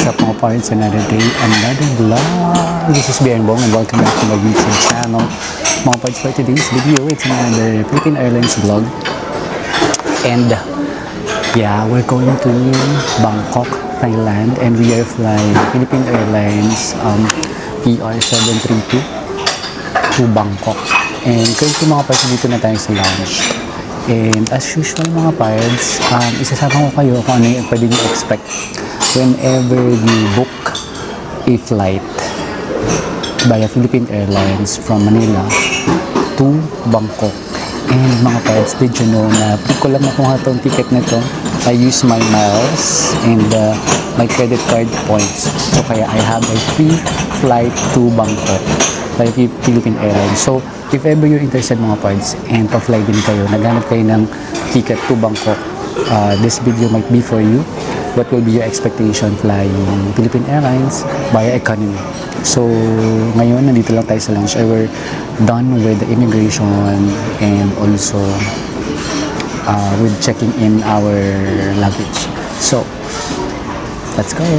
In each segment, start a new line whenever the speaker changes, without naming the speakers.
What's up mga parents, another day, another vlog. This is Bian Bong and welcome back to my YouTube channel. Mga parents, for today's video, it's another Philippine Airlines vlog. And yeah, we're going to Bangkok, Thailand, and we are flying Philippine Airlines PR732 to Bangkok. And currently mga parents, dito na tayo sa lounge. And as usual mga parents, isasama ko kayo kung ano yung pwede nyo expect whenever you book a flight via Philippine Airlines from Manila to Bangkok. And mga parents, did you know na ko lang nakuha itong ticket na ito? I use my miles and my credit card points. So kaya I have a free flight to Bangkok by Philippine Airlines. So if ever you're interested mga parents and pa-fly din kayo, naghanap kayo ng ticket to Bangkok, this video might be for you. What will be your expectation flying Philippine Airlines via economy? So, ngayon, nandito lang tayo sa lounge. We're done with the immigration and also with checking in our luggage. So, let's go!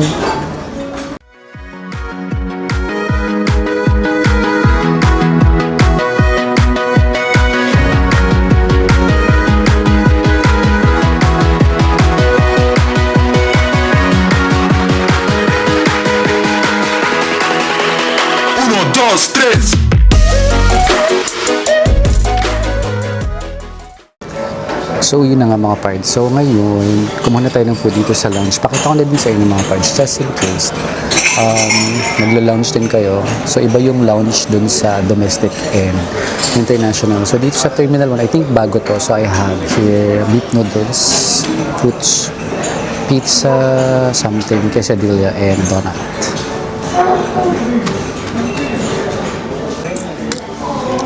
So yun na nga mga parts. So ngayon, kumuha na tayo ng food dito sa lounge. Pakita ko na din sa inyo mga parts, just in case nagla-lounge din kayo. So iba yung lounge dun sa domestic and international. So dito sa Terminal 1, I think bago to. So I have here beef noodles, fruits, pizza, something, quesadilla, and donut.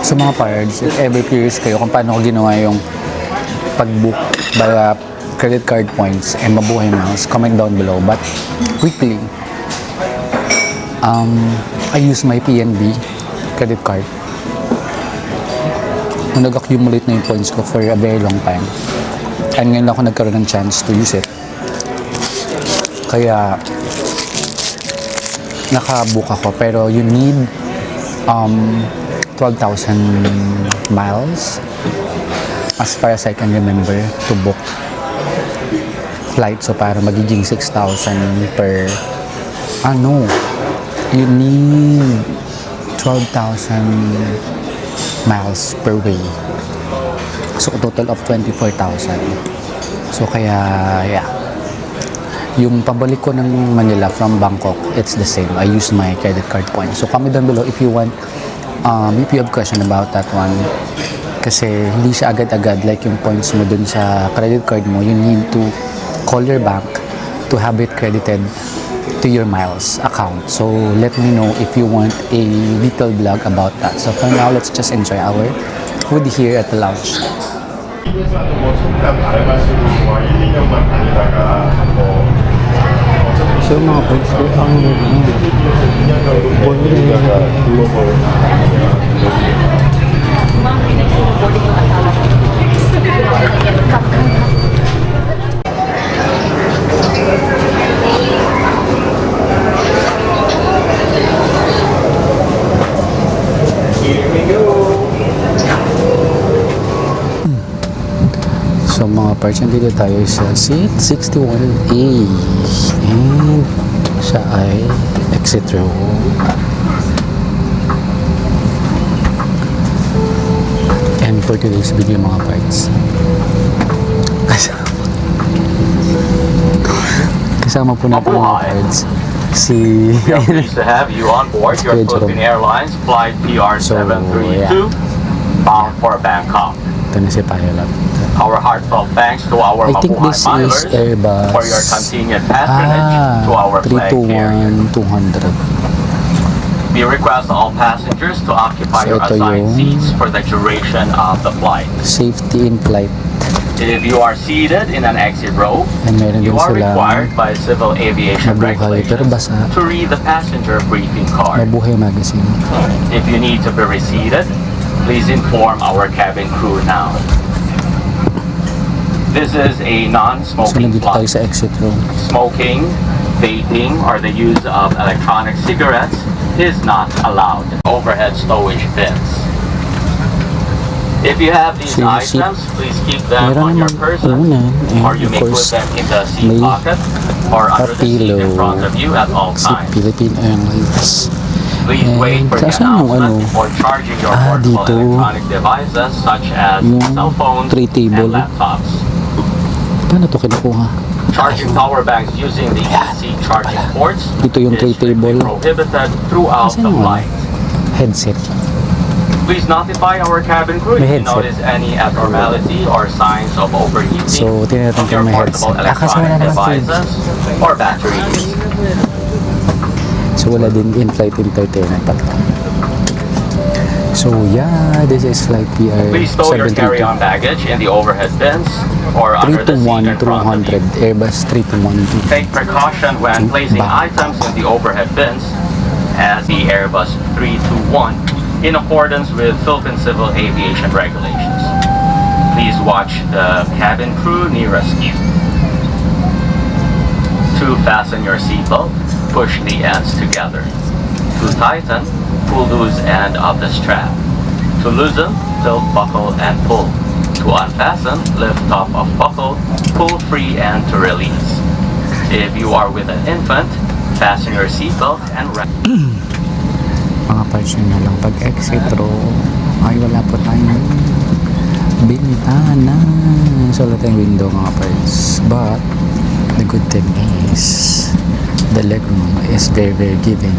So mga parts, if ever curious kayo kung paano ko ginawa yung pag-book via credit card points and mabuhay miles, comment down below. But quickly, I use my PNB credit card. Nag-accumulate na yung points ko for a very long time. And ngayon ako nagkaroon ng chance to use it. Kaya naka-book ako. Pero you need 12,000 miles as far as I can remember to book flight. So para magiging 6,000 per you need 12,000 miles per way, so a total of 24,000. So kaya yeah, yung pabalik ko ng Manila from Bangkok, it's the same. I use my credit card points. So comment down below if you want if you have question about that one. Kasi hindi siya agad-agad like yung points mo dun sa credit card mo. You need to call your bank to have it credited to your miles account. So let me know if you want a detailed vlog about that. So for now, let's just enjoy our food here at the lounge. So mga points ko ang so mga parts, dito tayo sa seat 61A and siya ay exit row. And for today's video mga parts, kasama po natin mga parts si
we are pleased to have you on board your Philippine Airlines flight PR732 bound for Bangkok.
Ito na si pilot.
Our heartfelt thanks to our
I think
Mabuhay
this
milers
is Airbus
for your continued patronage to our flag carrier.
321-200.
We request all passengers to occupy
So
your
ito
assigned
yung
seats for the duration of the flight.
Safety in flight.
If you are seated in an exit row,
And meron
you
din
are
silang
required by civil aviation
Mabuhay pero
regulations
basa.
to read the passenger briefing card.
Mabuhay magazine.
If you need to be reseated, please inform our cabin crew now. This is a
So
non-smoking
nandito tayo
flight.
sa exit row.
Smoking Vaping or the use of electronic cigarettes is not allowed. Overhead stowage bins. If you have these
Sisi.
items, please keep them
Meron
on your
namang
person,
unan, and
or you
of
may put
course,
them in the seat
may
pocket or under the seat in
papilo.
front of you at all
Si
times.
Philippine Airlines.
Please
And
wait for the
saan yung
announcement
ano?
before charging your
Ah,
portable
dito.
electronic devices such as
Yung
cell phones
tray table.
and laptops.
Paano to kinukuha?
Charging power banks using the AC charging ports
Ito yung tray
is strictly
table.
prohibited throughout
Asan
the
yung
flight.
headset?
Please notify our cabin crew if
May
you
headset.
notice any abnormality or signs of overheating
So, tingnan natin
of your
kung may
portable
headset. Kasi wala
electronic
naman
devices or batteries.
So, wala din in-flight entertainment pala. So, yeah, this is flight PR
Please stow your
732.
carry-on baggage in the overhead bins or under the seat in front of you.
321-200 Airbus 321.
Take precaution when placing
Bangkok.
items in the overhead bins as the Airbus 321 in accordance with Philippine Civil Aviation regulations. Please watch the cabin crew nearest you. To fasten your seatbelt, push the ends together. To tighten, pull loose end of the strap. To loosen, tilt buckle and pull. To unfasten, lift top of buckle, pull free end to release. If you are with an infant, fasten your seatbelt and wrap.
Mga parts yun na lang. Pag exit row, ay wala po tayong bintana. So, wala tayong window mga parts. But, the good thing is, the legroom is very, very giving.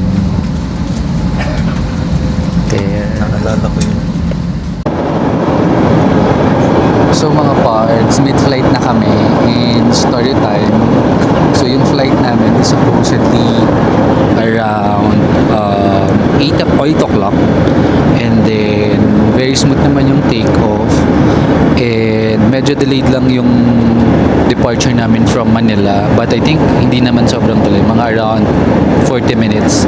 There.
Naalala ko yun.
So mga parts, mid-flight na kami in story time. So yung flight namin is supposedly around 8 o'clock. And then, very smooth naman yung take-off. And medyo delayed lang yung departure namin from Manila. But I think hindi naman sobrang delay. Mga around 40 minutes.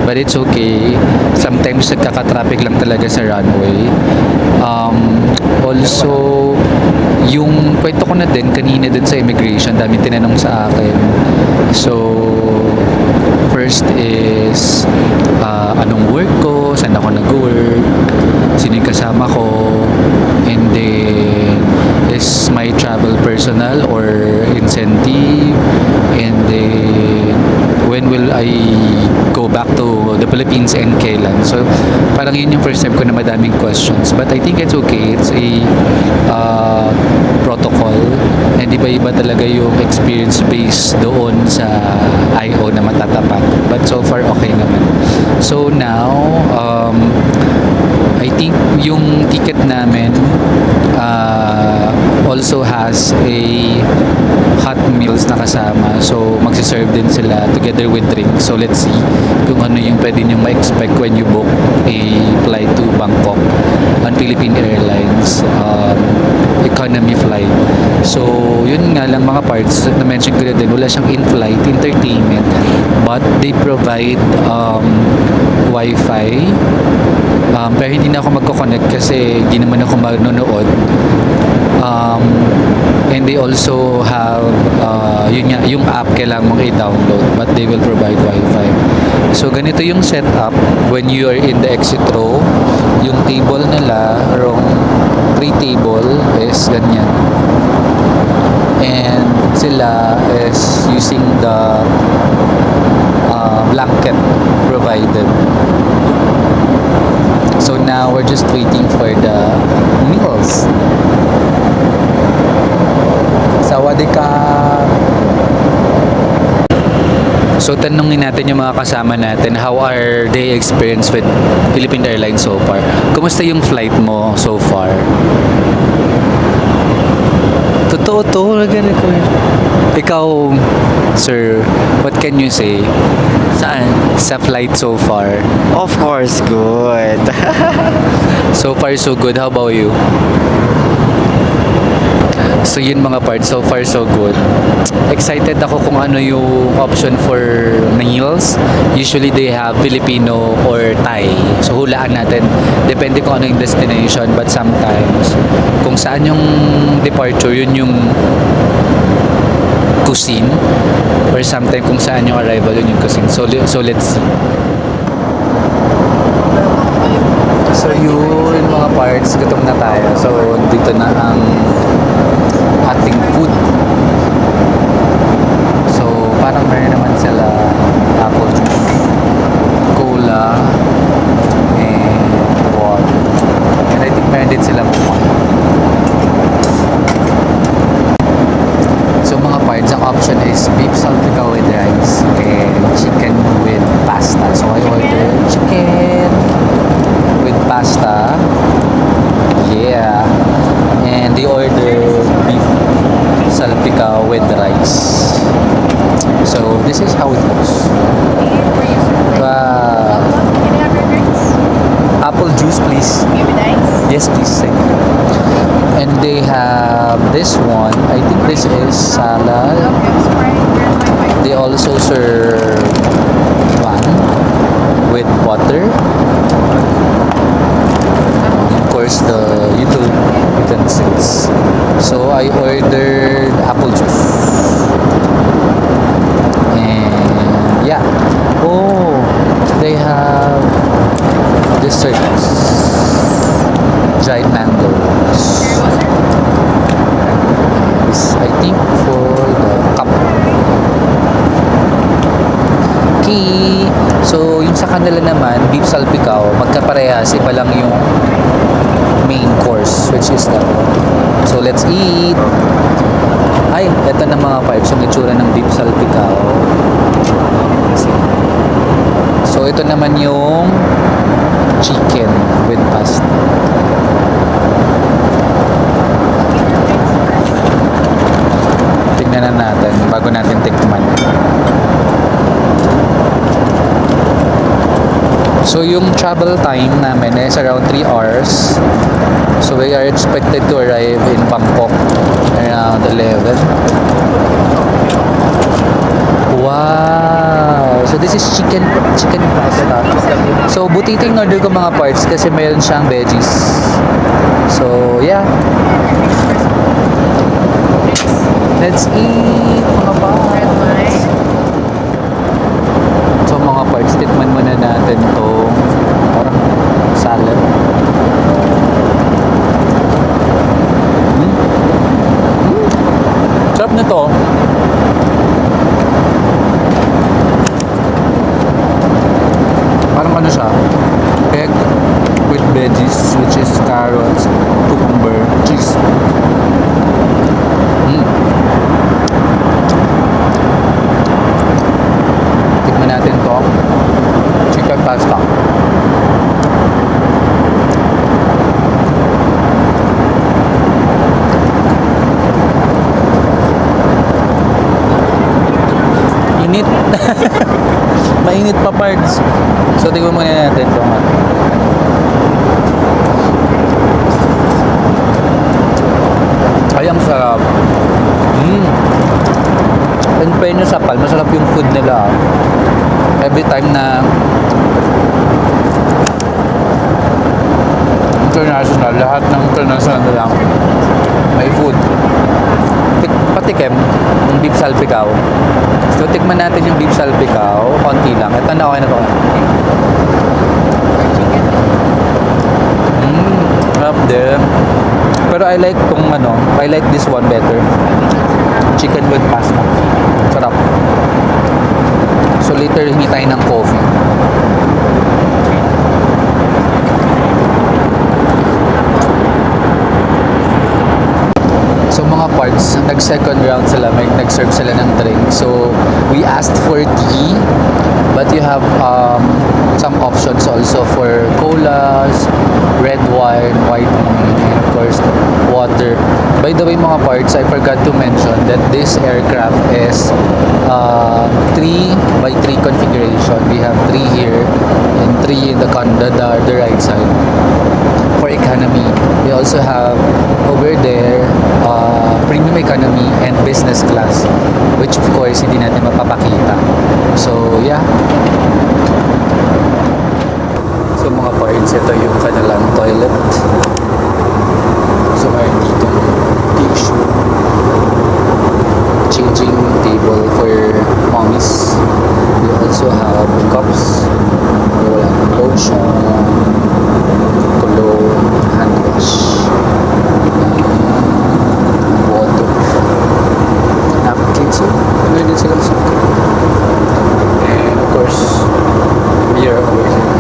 But it's okay. Sometimes nagkaka-traffic lang talaga sa runway. Also, yung kwento ko na din kanina din sa immigration, dami tinanong sa akin. So, first is anong work ko, saan ako nag-work, sino yung kasama ko, and then is my travel personal or incentive, and then when will I go back to the Philippines and kailan. So parang yun yung first time ko na madaming questions, but I think it's okay. It's a protocol, and iba-iba talaga yung experience based doon sa IO na matatapat, but so far okay naman. So now I think yung ticket namin also has a hot meals na kasama. So, magsiserve din sila together with drinks. So, let's see kung ano yung pwede nyo ma-expect when you book a flight to Bangkok on Philippine Airlines economy flight. So, yun nga lang mga parts na mention ko na din. Wala siyang in-flight entertainment, but they provide Wi-Fi. Pero hindi na ako magko-connect kasi hindi naman ako manonood. And they also have yun nga, yung app kailangan mong i-download, but they will provide Wi-Fi. So ganito yung setup when you are in the exit row. Yung table nila, wrong 3 table is ganyan. And sila is using the blanket provided. So now we're just waiting for the meals. Sawadika. So tanungin natin yung mga kasama natin, how are they experience with Philippine Airlines so far? Kumusta yung flight mo so far? Totoo to, ganun ko. Ikaw, sir, what can you say
Saan?
sa flight so far?
Of course, good.
So far so good. How about you? So yun mga parts, so far so good. Excited ako kung ano yung option for meals. Usually they have Filipino or Thai. So hulaan natin, depende kung ano yung destination, but sometimes kung saan yung departure, yun yung cuisine or sometime kung saan yung arrival yun yung cuisine. So let's see. So yun mga parts, gutom na tayo. So dito na ang ating food. So parang meron naman sila apple juice, cola, and water. And I think meron din silang wine. So mga parts, ang option is beef salpicao with rice and chicken with pasta. So I ordered chicken with pasta. Yeah. And they ordered beef salpicao with rice. So this is how it looks. Wow.
Can I have your drinks?
Apple juice, please.
Give it ice.
Yes, please. Thank you. And they have this one. I think this is salad.
Okay, Sprite. Where's my wife?
They also serve bun with butter. Of course, the utensils. So I ordered apple juice. And yeah. Oh, they have desserts. Dried mangoes. This, I think, for the cup. Okay. So, yung sa kanila naman, beef salpicao, magkaparehas. Iba lang yung main course, which is that one. So, let's eat. Ay, eto na mga parts, yung itsura ng beef salpicao. So, ito naman yung chicken with pasta. Tignan na natin bago natin tikman. So yung travel time namin is around 3 hours. So we are expected to arrive in Bangkok around 11. Wow! So this is chicken pasta. So butiti yung order ko mga parts kasi mayroon siyang veggies. So yeah. Let's eat mga
Red
parts.
wine.
So mga parts, tikman muna natin itong parang salad. Sarap nito. Parang ano siya, egg with veggies, which is carrots, cucumber, cheese. Tikman natin to. Chicken pasta. Init. Mainit pa parts. So tingnan muna natin to. Ay, ang sarap. In fairness sa Pal, masarap yung food nila. Every time na international, lahat ng international nila may food. Patikim yung beef salpicao. So tikman natin yung beef salpicao, konti lang. Ito na, okay na to. Sarap din. Pero I like tong I like this one better. Chicken with pasta. Sarap. So later hingi tayo ng coffee. So mga parts, nag-second round sila, nag-serve sila ng drink. So we asked for tea, but you have some options also for colas, red wine, white wine, and of course water. By the way mga parts, I forgot to mention that this aircraft is 3x3 configuration. We have 3 here and 3 in the right side for economy. We also have over there premium economy and business class, which of course hindi natin mapapakita. So yeah. So mga parts, ito yung kanilang toilet. So mayroon dito tissue. changing table for mommies. We also have cups. Wala ng lotion, cologne, hand wash, water, napkins. So, meron din silang soap. And of course, beer over here.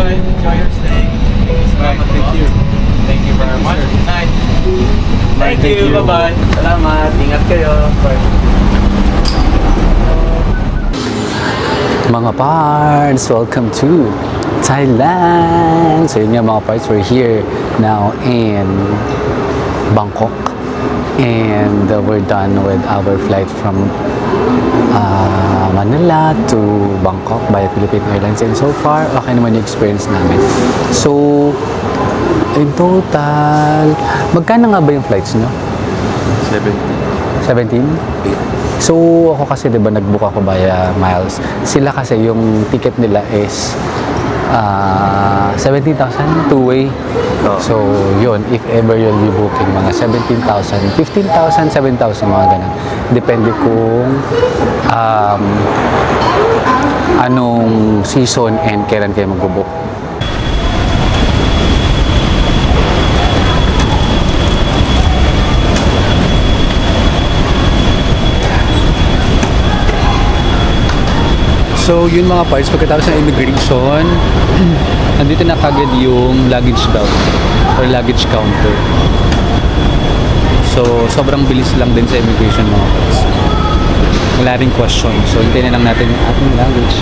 Enjoy your stay. Thank you. Thank you very much. Night. Thank you. Bye-bye. Salamat. Ingat kayo. Bye.
Mga parts, welcome to Thailand! So yun nga mga parts, we're here now in Bangkok and we're done with our flight from Manila to Bangkok by Philippine Airlines, and so far, okay naman yung experience namin. So, in total, magkano nga ba yung flights nyo? 17? So, ako kasi, di ba, nag-book ako via miles. Sila kasi, yung ticket nila is 17,000 two-way. So, yun, if ever you'll be booking mga 17,000, 15,000, 7,000, mga ganun. Depende kung anong season and kailan kayo mag-book. So, yun mga parts, pagkatapos ng immigration, nandito na kagad yung luggage belt or luggage counter. So, sobrang bilis lang din sa immigration mga parts. Wala ring question. So, hintayin na lang natin yung ating luggage.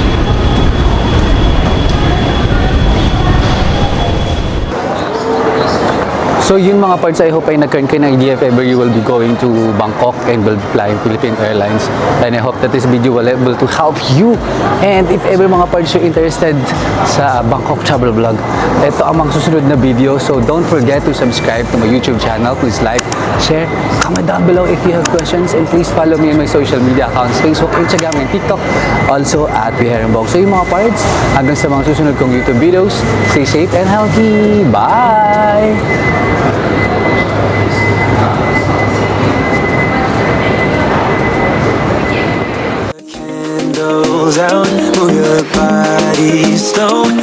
So yun mga parts, I hope ay nagkaroon kayo ng idea if ever you will be going to Bangkok and will be flying Philippine Airlines. And I hope that this video will able to help you. And if ever mga parts you're interested sa Bangkok travel vlog, ito ang mga susunod na video. So don't forget to subscribe to my YouTube channel. Please like, share, comment down below if you have questions. And please follow me on my social media accounts, Facebook, Instagram, and TikTok. Also at Herrenbog. So yung mga parts, hanggang sa mga susunod kong YouTube videos, stay safe and healthy. Bye!
Candles out, move your body slow.